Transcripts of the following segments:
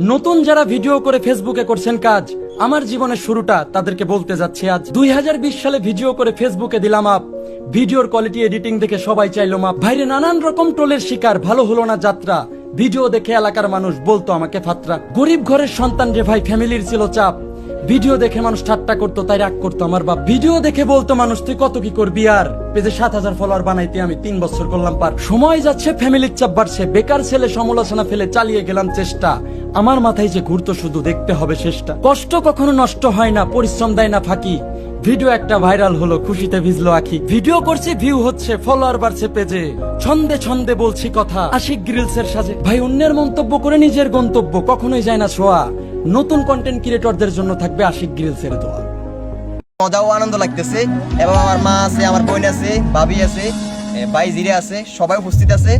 নতুন যারা ভিডিও করে ফেসবুকে করছেন কাজ, আমার জীবনের শুরুটা তাদেরকে বলতে যাচ্ছি আজ। 2020 সালে ভিডিও করে ফেসবুকে দিলাম আপ, ভিডিওর কোয়ালিটি এডিটিং দেখে সবাই চাইলো মাপ। ভাইরে নানান রকম টোলের শিকার, ভালো হলো না যাত্রা। ভিডিও দেখে এলাকার মানুষ বলতো আমাকে ফাত্রা। গরিব ঘরের সন্তান রে ভাই, ফ্যামিলির ছিল চাপ। ভিডিও দেখে মানুষ ঠাট্টা করতো, তাই রাগ করতো আমার বাপ। ভিডিও দেখে বলতো মানুষ তুই কত কি করবি আর, পেজে 7000 ফলোয়ার বানাইতে আমি 3 বছর করলাম পার। সময় যাচ্ছে, ফ্যামিলির চাপ বাড়ছে, বেকার ছেলে সমালোচনা ফেলে চালিয়ে গেলাম চেষ্টা। আমার মাথায় যে ঘুরতো শুধু দেখতে হবে শেষটা। কষ্ট কখনো নষ্ট হয় না, পরিশ্রম দেয় না ফাঁকি। ভিডিও একটা ভাইরাল হলো, খুশিতে ভিজলো আখি। ভিডিও করছি, ভিউ হচ্ছে, ফলোয়ার বাড়ছে পেজে। ছন্দে ছন্দে বলছি কথা, আশিক গ্রিলস এর সাজে। ভাই অন্যের মন্তব্য করে নিজের গন্তব্য কখনোই যায় না ছোঁয়া। নতুন কন্টেন্ট ক্রিয়েটরদের জন্য থাকবে আশিক গ্রিলস এর দোয়া। মজা ও আনন্দ লাগতেছে এবং আমার মা আছে, আমার বোন আছে, ভাবি আছে, ভাই জিরে আছে, সবাই উপস্থিত আছে।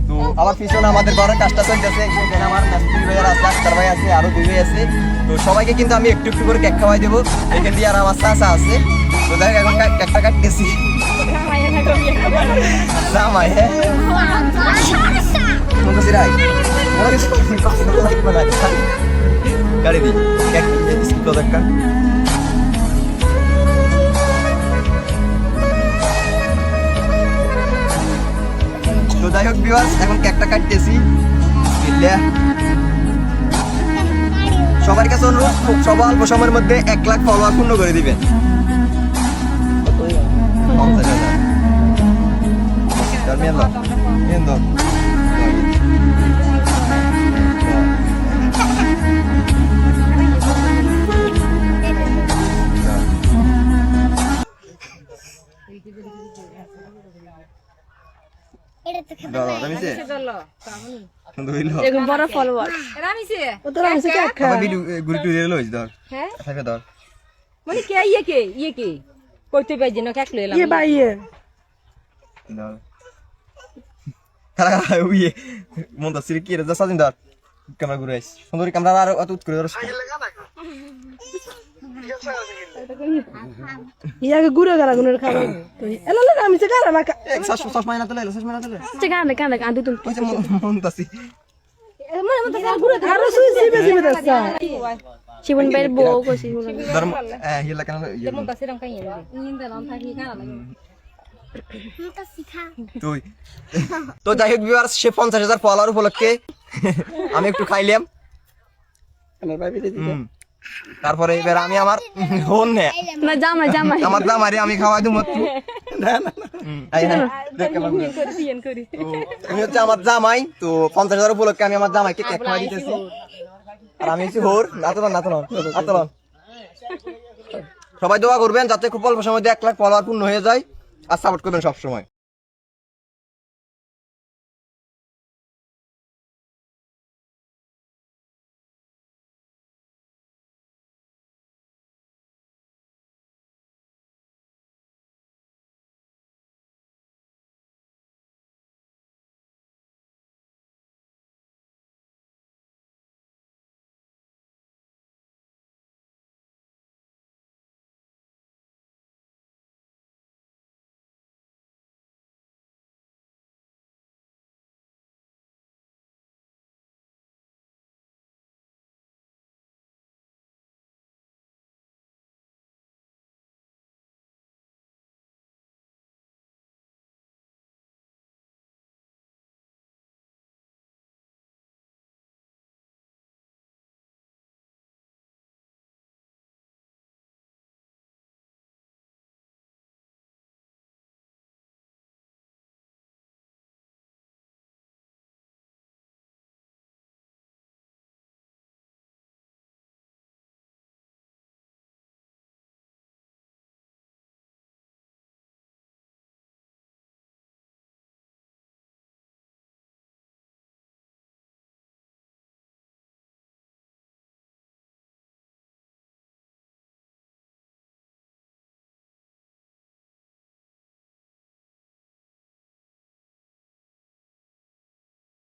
তো আমার পিছনে আমাদের ঘরের কাজটা চলতেছে। এখানে আমার নাস্তির ভাই আছে, আক্তার ভাই আছে, আরো 2 ভাই আছে। তো সবাইকে কিন্তু আমি একটু একটু করে কেক খাওয়াই দেবো। এখান দিয়ে আর আমার চাচা আছে। তো দেখ এখন কেকটা কাটতেছি। জামাই হ্যাঁ গাড়ি দিই কেক বিস্কুট একটা। তো যাই হোক ভিউয়ার্স, এখন কেকটা কাটতেছি। সবার কাছে অনুরোধ, খুব অল্প সময়ের মধ্যে 1 লাখ ফলোয়ার পূর্ণ করে দিবেন। 50,000 বড় ফলোয়ার মানে কে ইয়ে কে কইতে পাইছি না কেক লইলাম ইয়ে ভাই ইয়ে মন্তাসির কি রে সাজিন ধর ক্যামেরা ঘুরে আইস সুন্দরী ক্যামেরা আর অত করে ধর ইয়াকে ঘুরে গেল গুনের খাবার এলা লাগা আমি সে গারা না সস মাইনা তলে সে গানা কান্দা কান্দু তুমি মন্তাসি মানে মত ঘুরে আরো সুই সিবে সিবে দসা শিবন বাইর বউ কইছি ধর হিলা কেন মন্তাসি রং কাই ইন্দা নাম থাকি গানা লাগে তুই তো যাই হোক ভিউয়ার্স, সে 50,000 ফলোয়ার উপলক্ষে আমি একটু খাইলাম। তারপরে এবার আমি আমার হন না জামাই আমার দামারে আমি খাওয়াই দেবো। আমি হচ্ছে আমার জামাই, তো 50,000 উপলক্ষে আমি আমার জামাইকে কেক খাওয়াই দিতেছি। আর আমি হচ্ছে হোর নাতলন। সবাই দোয়া করবেন যাতে খুব অল্প সময় 1 লাখ ফলোয়ার পূর্ণ হয়ে যায়, আর সাপোর্ট করবেন সবসময়।